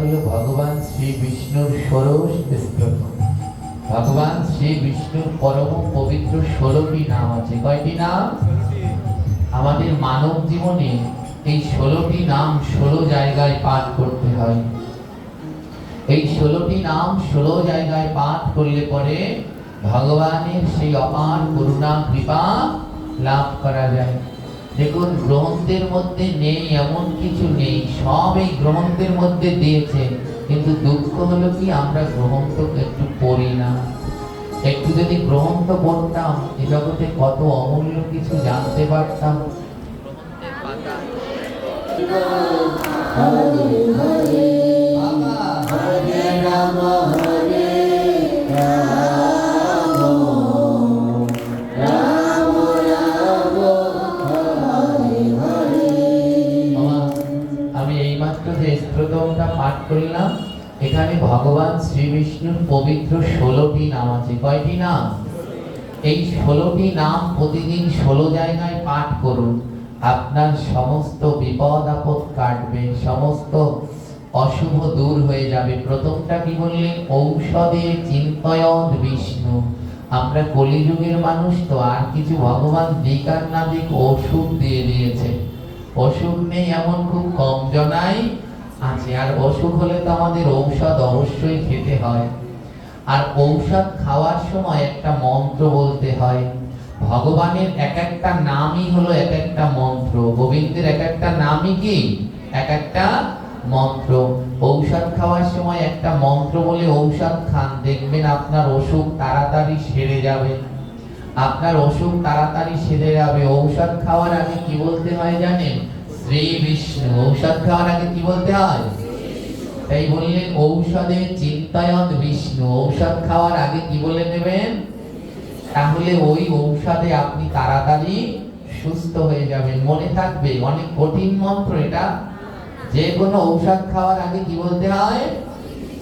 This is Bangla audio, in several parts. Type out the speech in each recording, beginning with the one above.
হলো ভগবান শ্রী বিষ্ণুর ষোড়শ স্তোত্র। ভগবান শ্রী বিষ্ণুর পরম পবিত্র 16টি নাম আছে। কয়টি নাম? আমাদের মানব জীবনে এই 16টি নাম 16 জায়গায় পাঠ করতে হয়। এই 16টি নাম 16 জায়গায় পাঠ করলে পরে ভগবানের সেই অপার করুণা কৃপা লাভ করা যায়। দেখুন, গ্রন্থের মধ্যে নেই এমন কিছু নেই, সব এই গ্রন্থের মধ্যে দিয়েছে। কিন্তু দুঃখ হলো কি, আমরা গ্রন্থ একটু পড়ি না। একটু যদি গ্রন্থ পড়তাম, এ জগতে কত অমূল্য কিছু জানতে পারতাম। হরে হরে হরে রাম হরে রাম রাম রাম হরে হরে। আমি এইমাত্র যে স্তোত্রটা পাঠ করলাম, এখানে ভগবান শ্রী বিষ্ণুর পবিত্র 16টি নাম আছে। কয়টি নাম? এই 16টি নাম প্রতিদিন 16 জায়গায় পাঠ করুন, আপনার সমস্ত বিপদ আপদ কাটবে, সমস্ত অশুভ দূর হয়ে যাবে। প্রথমটা কি বললেন? ঔষধে চিন্তয়ন বিষ্ণু। আমরা কলিযুগের মানুষ তো, আর কিছু ভগবান দিক আর না দিক ওষুধ দিয়ে দিয়েছে। অসুখ নেই এমন খুব কম জনাই আছে, আর অসুখ হলে তো আমাদের ঔষধ অবশ্যই খেতে হয়। আর ঔষধ খাওয়ার সময় একটা মন্ত্র বলতে হয়। ভগবানের এক একটা নামই হলো এক একটা মন্ত্র। গোবিন্দের এক একটা নামই কি এক একটা মন্ত্র। ঔষধ খাওয়ার সময় একটা মন্ত্র বলে ঔষধ খান, দেখবেন আপনার অসুখ তাড়াতাড়ি সেরে যাবে। আপনার অসুখ তাড়াতাড়ি সেরে যাবে। ঔষধ খাওয়ার আগে কি বলতে হয় জানেন? শ্রী বিষ্ণু। ঔষধ খাওয়ার আগে কি বলতে হয়? তাই বললেন ঔষধে চিন্তয়ন বিষ্ণু। ঔষধ খাওয়ার আগে কি বলে নেবেন? তাহলে ওই ঔষধে আপনি তাড়াতাড়ি সুস্থ হয়ে যাবেন। মনে থাকবে, অনেক কঠিন মন্ত্র এটা। যে কোনো ঔষধ খাওয়ার আগে কি বলতে হয়?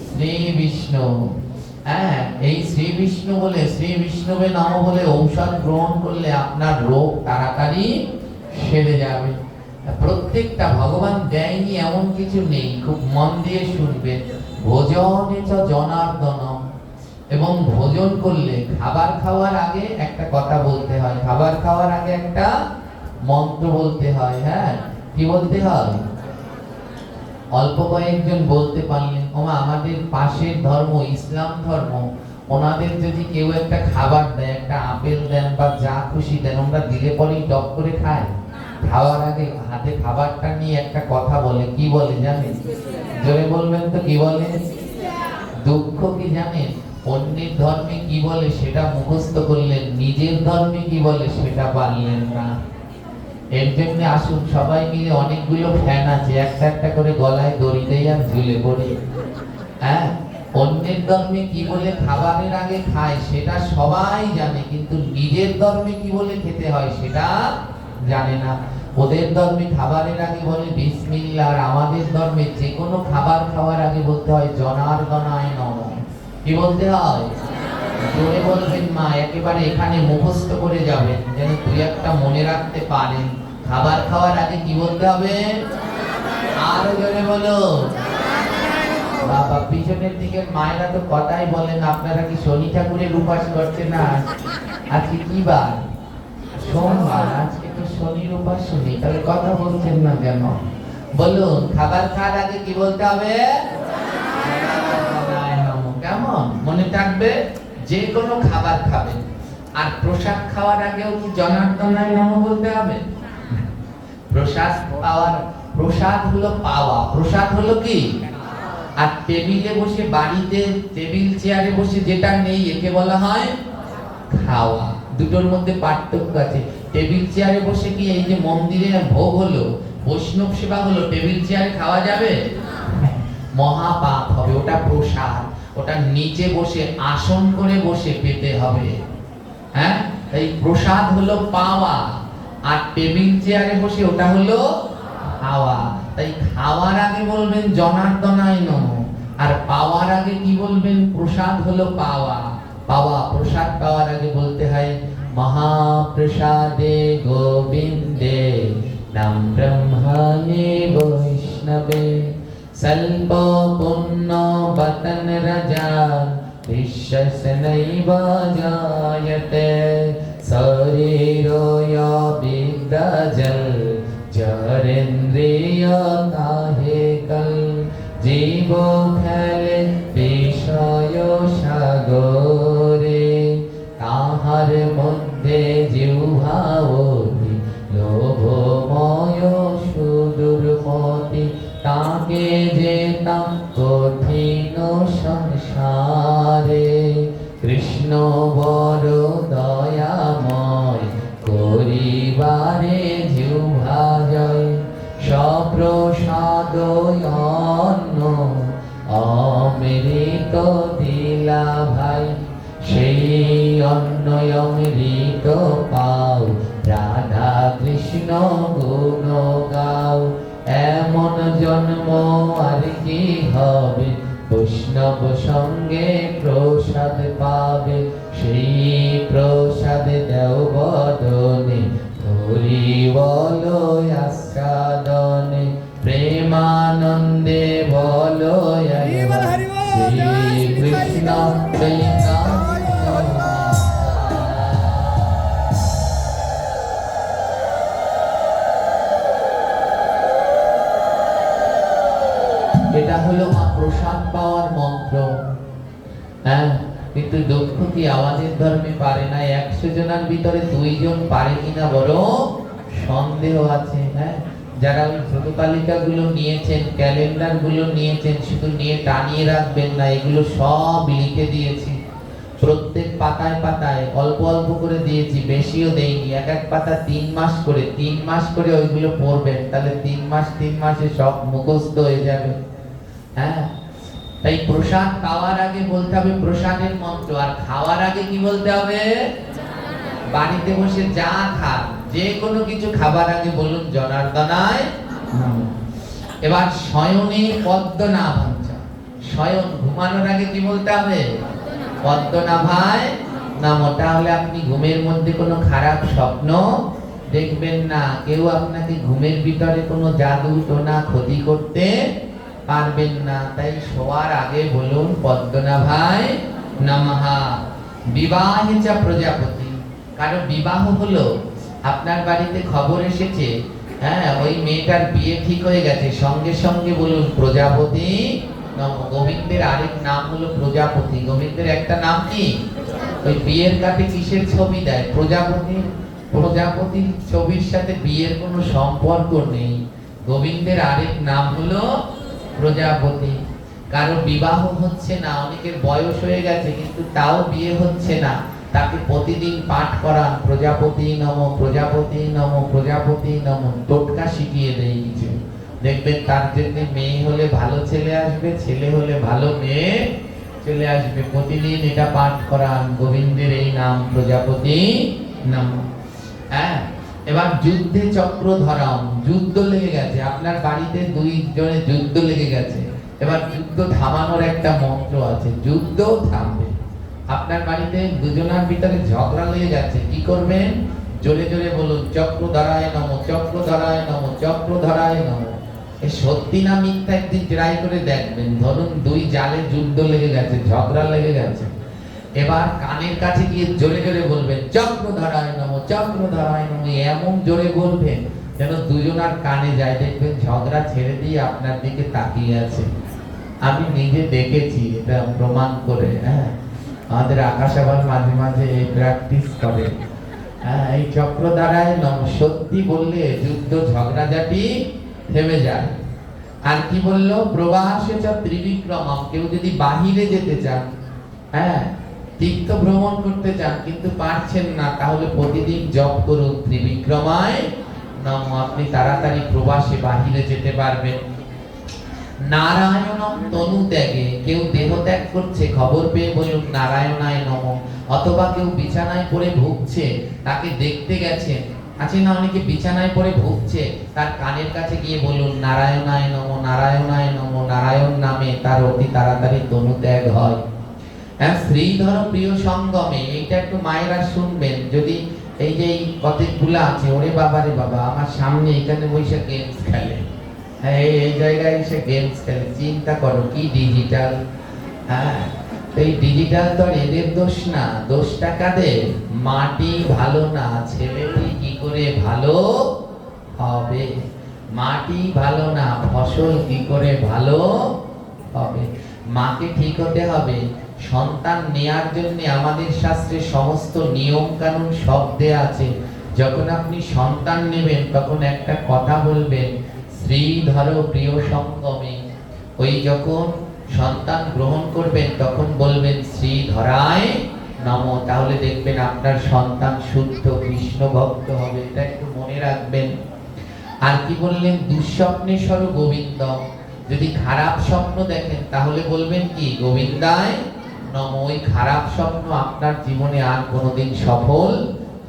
শ্রী বিষ্ণু। হ্যাঁ, এই শ্রী বিষ্ণু বলে, শ্রী বিষ্ণুবে নম বলে ঔষধ গ্রহণ করলে আপনার রোগ তাড়াতাড়ি সেরে যাবে। প্রত্যেকটা ভগবান দেয়নি এমন কিছু নেই, খুব মন দিয়ে শুনবেন। ভোজনে চ জনার্দনম। এবং ভোজন করলে, খাবার খাওয়ার আগে একটা কথা বলতে হয়, খাবার খাওয়ার আগে একটা মন্ত্র বলতে হয়। হ্যাঁ, কি বলতে হয়? অল্প কয়েকজন বলতে পারলেন। আমাদের পাশের ধর্ম ইসলাম ধর্ম, ওনাদের যদি কেউ একটা খাবার দেয়, একটা আপেল দেন বা যা খুশি দেন, ওরা দিলে পরেই টক করে খায়। খাওয়ার আগে হাতে খাবারটা নিয়ে একটা কথা বলে। কি বলে জানেন? জোরে বলবেন তো, কি বলে? দুঃখ কি জানেন? অন্যের ধর্মে কি বলে সেটা মুখস্থ করলেন, নিজের ধর্মে কি বলে সেটা পারলেন না। এর জন্য আসুন সবাই মিলে, অনেকগুলো ফ্যান আছে, একটা একটা করে গলায় দড়ি দেই আর ঝুলে পড়ি। হ্যাঁ, অন্যের ধর্মে কি বলে খাবারের আগে খায় সেটা সবাই জানে, কিন্তু নিজের ধর্মে কি বলে খেতে হয় সেটা জানে না। ওদের ধর্মে খাবারের আগে বলে বিসমিল্লাহ, আর আমাদের ধর্মে যে কোনো খাবার খাওয়ার আগে বলতে হয় জনার্দনায় নমঃ। কি বলতে হয়? জোরে বলবেন মা, একেবারে এখানে মুখস্থ করে যাবেন, যেন তুই একটা মনে রাখতে পারেন। খাবার খাওয়ার আগে কি বলতে হবে? আরো জোরে বলো। বাবা, পিছনের দিকের মায়েরা তো কথাই বলেন। আপনারা কি শনি ঠাকুরের উপাস করছেন না? আজকে কি বার? সোমবার। আজকে তো শনির উপাস শুনি, তাহলে কথা বলছেন না কেন? বলুন, খাবার খাওয়ার আগে কি বলতে হবে? কেমন মনে থাকবে? যে কোনো খাবার খাবেন, আর প্রসাদ খাওয়ার আগেও কি জনার্দনায় নমঃ বলতে হবে? প্রসাদ পাওয়ার, প্রসাদ হলো পাওয়া, প্রসাদ হলো কি? আর টেবিলে বসে, বাড়িতে টেবিল চেয়ারে বসে যেটা নেই একে বলা হয় খাওয়া। দুটোর মধ্যে পার্থক্য আছে। টেবিল চেয়ারে বসে কি এই যে মন্দিরে ভোগ হলো, বৈষ্ণব সেবা হলো, টেবিল চেয়ারে খাওয়া যাবে? মহা পাপ হবে। ওটা প্রসাদ, ওটা নিচে বসে আসন করে বসে পেতে হবে। হ্যাঁ, এই প্রসাদ হলো পাওয়া, আর টেবিল চেয়ারে বসে ওটা হলো খাওয়া। তাই খাওয়ার আগে বলবেন জনার্দনায় নমঃ, আর পাওয়ার আগে কি বলবেন? প্রসাদ হলো পাওয়া। পাওয়া, প্রসাদ পাওয়ার আগে বলতে হয় মহাপ্রসাদে গোবিন্দে নাম ব্রহ্মণে বৈষ্ণবে स्वल्प पुण्य वतन रजा विश्वस नैव जायते शरीरो या विद्याजल जरेन्द्रिय ताहे कल जीव खेले বিষয় সাগরে তাহার মধ্যে জিহ্বা অতি লোভময় সুদূরমতি তাকে যেতাম কঠিন সংসারে কৃষ্ণ বড় দয়াময় করিবারে জিহ্বা জয় সপ্রসাদ অন্ন অমৃত দিলা ভাই সেই অন্ন অমৃত পাও রাধা কৃষ্ণ গুণ গাও এমন জন্ম আর কি হবে বৈষ্ণব সঙ্গে প্রসাদ পাবে সেই প্রসাদ দেও বদনে হরি বলো আস্বাদনে প্রেমানন্দে বলো শ্রী কৃষ্ণ এটা হলো মা প্রসাদ পাওয়ার মন্ত্র। হ্যাঁ, কিন্তু দুঃখ কি আমাদের ধর্মে পারে না। 100 জনের ভিতরে 2 জন পারে কিনা বড় সন্দেহ আছে। হ্যাঁ, যারা ওই ছোট তালিকা গুলো নিয়েছেন, ক্যালেন্ডার গুলো নিয়েছেন, শুধু নিয়ে টানিয়ে রাখবেন না, এগুলো সব লিখে দিয়েছি। প্রত্যেক পাতায় পাতায় অল্প অল্প করে দিয়েছি, বেশিও দেইনি। এক এক পাতা 3 মাস করে, 3 মাস করে ওইগুলো পড়বেন, তাহলে 3 মাসে সব মুখস্থ হয়ে যাবে। হ্যাঁ, তাই প্রসাদ খাওয়ার আগে বলতে হবে প্রসাদের মন্ত্র, আর খাওয়ার আগে কি বলতে হবে? বাড়িতে বসে যা খান, যে কোনো কিছু খাবার আগে বলুন জনার্দনায় নমঃ। এবার শয়নে পদ্মনাভাঞ্চ, শয়ন ঘুমানোর আগে কি বলতে হবে? পদ্মনাভায় নমঃ। তাহলে আপনি ঘুমের মধ্যে কোনো খারাপ স্বপ্ন দেখবেন না, কেউ আপনাকে ঘুমের ভিতরে কোনো জাদু টোনা ক্ষতি করতে পারবেন না। তাই শোয়ার আগে বলুন পদ্মনাভায় নমঃ। বিবাহিচা প্রজাপতি, কারণ বিবাহ হলো, আপনার বাড়িতে খবর এসেছে, হ্যাঁ, ওই মেয়েটার বিয়ে ঠিক হয়ে গেছে, সঙ্গে সঙ্গে বলুন প্রজাপতি নমঃ। গোবিন্দের আরেক নাম হলো প্রজাপতি। গোবিন্দের একটা নাম কি? ওই বিয়ের কাটে কিসের ছবি দেয়? প্রজাপতি। প্রজাপতির ছবির সাথে বিয়ের কোনো সম্পর্ক নেই। গোবিন্দের আরেক নাম হলো প্রজাপতি। কারো বিবাহ হচ্ছে না, অনেকের বয়স হয়ে গেছে কিন্তু তাও বিয়ে হচ্ছে না, তাকে প্রতিদিন পাঠ করান প্রজাপতি নমঃ, প্রজাপতি নমঃ, প্রজাপতি নমঃ। টোটকা শিখিয়ে দেয় কিছু, দেখবেন তার জন্য মেয়ে হলে ভালো ছেলে আসবে, ছেলে হলে ভালো মেয়ে চলে আসবে। প্রতিদিন এটা পাঠ করান, গোবিন্দের এই নাম প্রজাপতি নমঃ। হ্যাঁ, এবার যুদ্ধে চক্র ধরাম, যুদ্ধ লেগে গেছে আপনার বাড়িতে, 2 জনে যুদ্ধ লেগে গেছে। এবার যুদ্ধ থামানোর একটা মন্ত্র আছে, যুদ্ধ থামবে। আপনার বাড়িতে 2 জনের ভিতরে ঝগড়া লেগে যাচ্ছে, কি করবেন? জোরে জোরে বলুন চক্রধরায় নমঃ, চক্রধরায় নমঃ, চক্রধরায় নমঃ। এই সত্যি না মিথ্যা একদিন ট্রাই করে দেখবেন। ধরুন 2 জালে যুদ্ধ লেগে গেছে, ঝগড়া লেগে গেছে। এবার কানের কাছে গিয়ে জোরে জোরে বলবেন চক্রধরায় নমঃ, চক্রধরায় নমঃ। এমন জোরে বলবেন যেন 2 জনার কানে যায়, দেখবেন ঝগড়া ছেড়ে দিয়ে আপনার দিকে তাকিয়ে আছে। আমি নিজে দেখেছি, এটা প্রমাণ করে। হ্যাঁ, আমাদের আকাশ আবার মাঝে মাঝে প্র্যাকটিস করে। হ্যাঁ, এই চক্রধরায় নমঃ সত্যি বললে যুদ্ধ ঝগড়াঝাটি থেমে যায়। আর কি বললো? প্রবাসেচ ত্রিবিক্রমম, কেউ যদি বাহিরে যেতে চান, হ্যাঁ, তীর্থ ভ্রমণ করতে চান কিন্তু পারছেন না, তাহলে প্রতিদিন জপ করুন ত্রিবিক্রমায় নমঃ। আপনি তাড়াতাড়ি প্রবাসে বাহিরে যেতে পারবেন। নারায়ণম তনু ত্যাগে, কেউ দেহ ত্যাগ করছে, খবর পেয়ে বলুন নারায়ণায় নমঃ। অথবা কেউ বিছানায় পড়ে ভুগছে, তাকে দেখতে গেছেন, আছে না অনেকে বিছানায় পড়ে ভুগছে, তার কানের কাছে গিয়ে বলুন নারায়ণায় নমঃ, নারায়ণায় নমঃ। নারায়ণ নামে তার অতি তাড়াতাড়ি তনু ত্যাগ হয়। হ্যাঁ, শ্রীধর প্রিয় সঙ্গমে, এইটা একটু মায়েরা শুনবেন। যদি এই যে কতগুলো আছে, ওরে বাবা রে বাবা, আমার সামনে এখানে বসে গেমস খেলে, এই জায়গায় এসে গেমস খেলে, চিন্তা করো কি ডিজিটাল। হ্যাঁ, এই ডিজিটাল তো আর এদের দোষ না, দোষটা কাদের? মাটি ভালো না, ছেলেটি কি করে ভালো হবে? মাটি ভালো না, ফসল কি করে ভালো হবে? মাকে ঠিক হতে হবে। সন্তান নেয়ার জন্য আমাদের শাস্ত্রে সমস্ত নিয়ম কানুন সব দেয়া আছে। যখন আপনি সন্তান নেবেন তখন একটা কথা বলবেন, শ্রীধর প্রিয় সঙ্গমে। ওই যখন সন্তান গ্রহণ করবেন তখন বলবেন শ্রীধরায় নম। তাহলে দেখবেন আপনার সন্তান শুদ্ধ কৃষ্ণ ভক্ত হবে, এটা একটু মনে রাখবেন। আর কি বললেন? দুঃস্বপ্নেশ্বর গোবিন্দ। যদি খারাপ স্বপ্ন দেখেন তাহলে বলবেন কি? গোবিন্দায় নম। ওই খারাপ স্বপ্ন আপনার জীবনে আর কোনোদিন সফল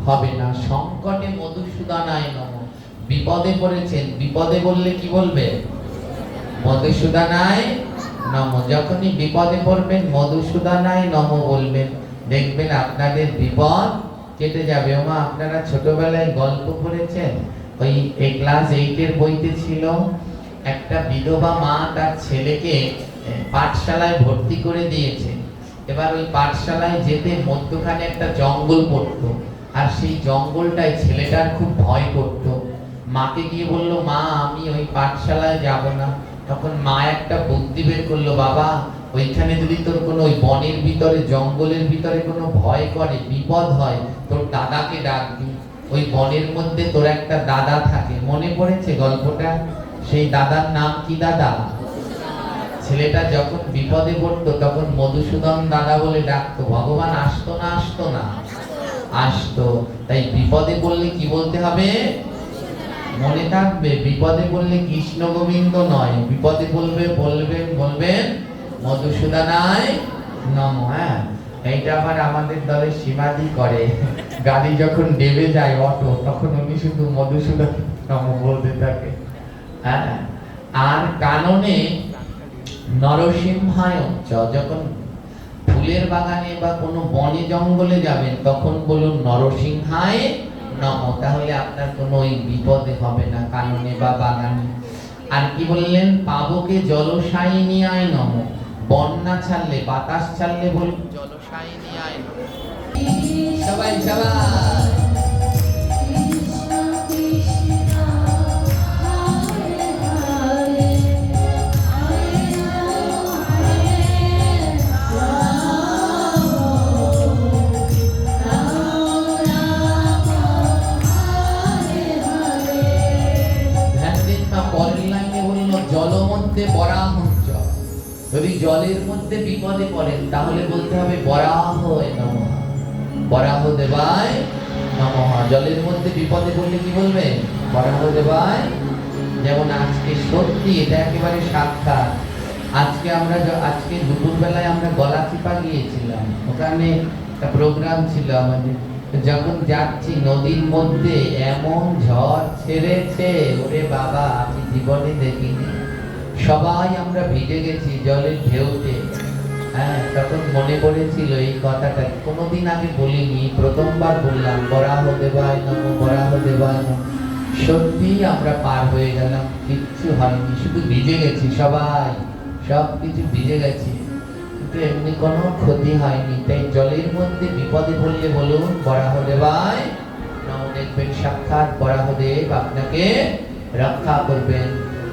হবে না। সংকটে মধুসূদনায় নম। বিপদে পড়েছেন, বিপদে বললে কি বলবে? মধুসূদনায় নম। যখনই বিপদে পড়বেন মধুসূদনায় নম বলবেন, দেখবেন আপনাদের বিপদ কেটে যাবে। ওমা, আপনারা ছোটবেলায় গল্প পড়েছেন? ওই ক্লাস 8 এর বইতে ছিল, একটা বিধবা মা তার ছেলেকে পাঠশালায় ভর্তি করে দিয়েছে। এবার ওই পাঠশালায় যেতে মধ্যখানে একটা জঙ্গল পড়তো, আর সেই জঙ্গলটায় ছেলেটার খুব ভয় করতো। মাকে গিয়ে বলল, মা আমি ওই পাঠশালায় যাব না। তখন মা একটা বুদ্ধি বের করলো, বাবা ওইখানে যদি তোর কোনো ওই বনের ভিতরে জঙ্গলের ভিতরে কোনো ভয় করে বিপদ হয়, তোর দাদাকে ডাকবি। ওই বনের মধ্যে তোর একটা দাদা থাকে, মনে পড়েছে গল্পটা? সেই দাদার নাম কি দাদা? ছেলেটা যখন বিপদে পড়তো তখন মধুসূদন দাদা বলে ডাকতো। ভগবান আসতো না আসতো না? আসতো। তাই বিপদে পড়লে কি বলতে হবে? মনে থাকবে, বিপদে পড়লে কৃষ্ণ গোবিন্দ নয়, বিপদে বলবেন মধুসূদনায় নম। হ্যাঁ, এইটা আবার আমাদের দলের সীমাদি করে। গাড়ি যখন ডেবে যায় অটো, তখন উনি শুধু মধুসূদন নম বলতে থাকে। হ্যাঁ, আর কাননে নরসিংহায়। যখন ফুলের বাগানে বা কোনো বনে জঙ্গলে যাবেন তখন বলুন নরসিংহায় নম। তাহলে আপনার কোনো ওই বিপদে হবে না কাননে বা বাগানে। আর কি বললেন? পাবকে জলশায়িনীয়ায় নম। বন্যা ছাড়লে, বাতাস ছাড়লে বলুন জলশায়িনীয়ায় নম। সবাই সবাই যদি জলের মধ্যে বিপদে পড়েন তাহলে বলতে হবে বরাহয় নমঃ, বরাহ দেবায় নমঃ। জলের মধ্যে বিপদে পড়লে কি বলবে? বরাহ দেবায়। যেমন আজকে সত্যি এটা একেবারে সাক্ষাৎ। আজকে দুপুরবেলায় আমরা গলাচিপা গিয়েছিলাম, ওখানে একটা প্রোগ্রাম ছিল আমাদের। যখন যাচ্ছি নদীর মধ্যে এমন ঝড় ছেড়েছে, ওরে বাবা আমি জীবনে দেখিনি। সবাই আমরা ভিজে গেছি জলের ঢেউতে। হ্যাঁ, তখন মনে পড়েছিল এই কথাটা, কোনোদিন আগে বলিনি, প্রথমবার বললাম বরাহ দেবায় নম, বরাহ দেবায় নম। সত্যি আমরা পার হয়ে গেলাম, কিচ্ছু হয়নি, শুধু ভিজে গেছি সবাই, সব কিছু ভিজে গেছি, কিন্তু এমনি কোনো ক্ষতি হয়নি। তাই জলের মধ্যে বিপদে পড়লে বলুন বরাহ দেবায় নম। দেখবেন সাক্ষাৎ বরাহদেব আপনাকে রক্ষা করবেন।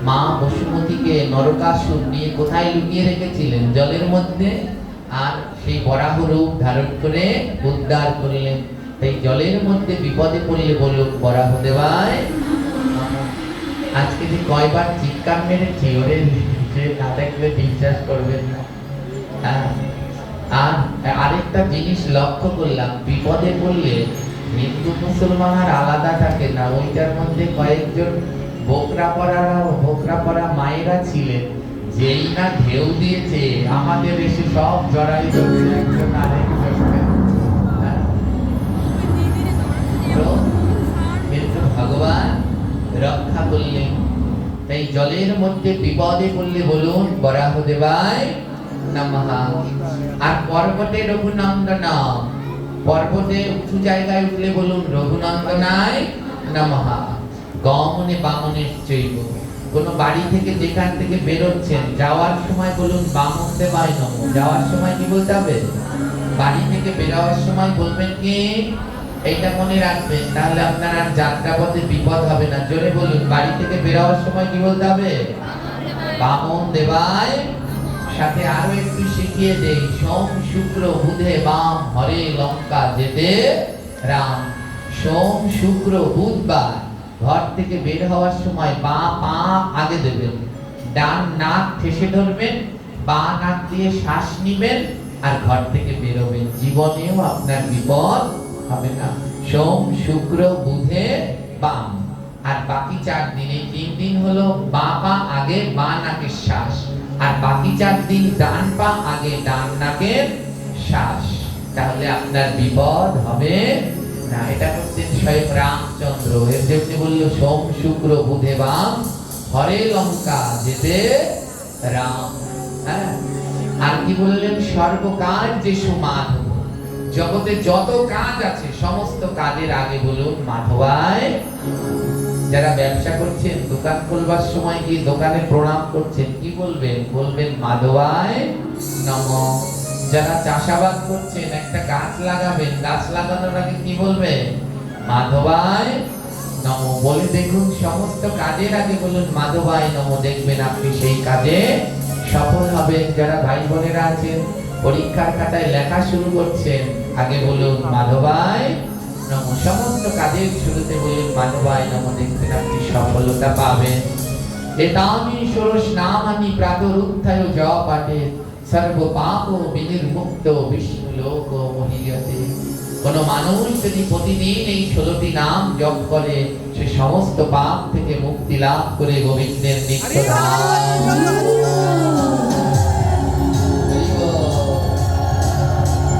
মা বসুমতীকে নরকাসুর নিয়ে কোথায় লুকিয়ে রেখেছিলেন? জলের মধ্যে। আর সেই বরাহ রূপ ধারণ করে উদ্ধার করলেন। তাই জলের মধ্যে বিপদে পড়লে বলুন বরাহ দেবায়। আজকে যে কয়বার চিৎকার মেরেছি, ওরে যে না দেখলে বিশ্বাস করবেন না। আর আরেকটা জিনিস লক্ষ্য করলাম, বিপদে পড়লে হিন্দু মুসলমান আর আলাদা থাকে না। ওইটার মধ্যে কয়েকজন বোকরা পরা মায়েরা ছিলেন, যেই না ঢেউ দিয়েছে আমাদের এসে সব জড়াই ধরছে একজন আরেকজনকে। কিন্তু ভগবান রক্ষা করলেন। তাই জলের মধ্যে বিপদে পড়লে বলুন বরাহ দেবায় নমঃ। আর পর্বতে রঘুনন্দন, পর্বতে উঁচু জায়গায় উঠলে বলুন রঘুনন্দনায় নমঃ। গমনে বামনে চৈব, কোন বাড়ি থেকে যেখান থেকে বেরোচ্ছেন যাওয়ার সময় বলুন বামন দেবায় নমঃ। যাওয়ার সময় কি বলতে হবে? বাড়ি থেকে বেরোবার সময় বলবেন কি? এইটা মনে রাখবেন, তাহলে আপনার আর যাত্রাপথে বিপদ হবে না। জোরে বলুন, বাড়ি থেকে বেরোবার সময় কি বলতে হবে? বামন দেবায়। সাথে আরো একটু শিখিয়ে দেই, সোম শুক্র বুধে বাম, হরে লঙ্কা যেতে রাম। সোম শুক্র বুধবার ঘর থেকে বের হওয়ার সময় বাঁ পা আগে দেবেন, ডান নাক ঠেসে ধরবেন, বাঁ নাক দিয়ে শ্বাস নিবেন আর ঘর থেকে বেরোবেন। জীবনেও আপনার বিপদ হবে না। সোম শুক্র বুধে বাম। আর বাকি 4 দিন, এই 3 দিন হলো বাঁ পা আগে বাঁ নাকের শ্বাস, আর বাকি 4 দিন ডান পা আগে ডান নাকের শ্বাস। তাহলে আপনার বিপদ হবে না। এটা করতেন স্বয়ং রামচন্দ্র। এর জন্য বললো সোম শুক্র বুধে বাম, হরে লঙ্কা যেতে রাম। হ্যাঁ, আর কি বললেন? সর্বকাজ যে সুমাধব। জগতে যত কাজ আছে সমস্ত কাজের আগে বলুন মাধবায়। যারা ব্যবসা করছেন, দোকান খোলবার সময় কি দোকানে প্রণাম করছেন, কি বলবেন? বলবেন মাধবায় নমঃ। যারা চাষাবাদ করছেন, একটা গাছ লাগাবেন, গাছ লাগানোর আগে কি বলবেন? মাধবায় নমঃ। বলে দেখুন, সমস্ত কাজের আগে বলুন মাধবায় নমঃ, দেখবেন আপনি সেই কাজে সফল হবেন। যারা ভাই বোনেরা আছেন, পরীক্ষার খাতায় লেখা শুরু করছেন, আগে বলুন মাধবায় নমঃ। সমস্ত কাজের শুরুতে বলুন মাধবায় নমঃ, দেখবেন আপনি সফলতা পাবেন। এতামি ষোড়শ নামানি প্রাদুরুত্থায় জপাঠে সর্ব পাপ বিনির্মুক্ত বিষ্ণু লোক মহিয়তে। কোন মানুষ যদি প্রতিদিন এই 16টি নাম জপ করে, সে সমস্ত পাপ থেকে মুক্তি লাভ করে গোবিন্দের নিত্য ধাম।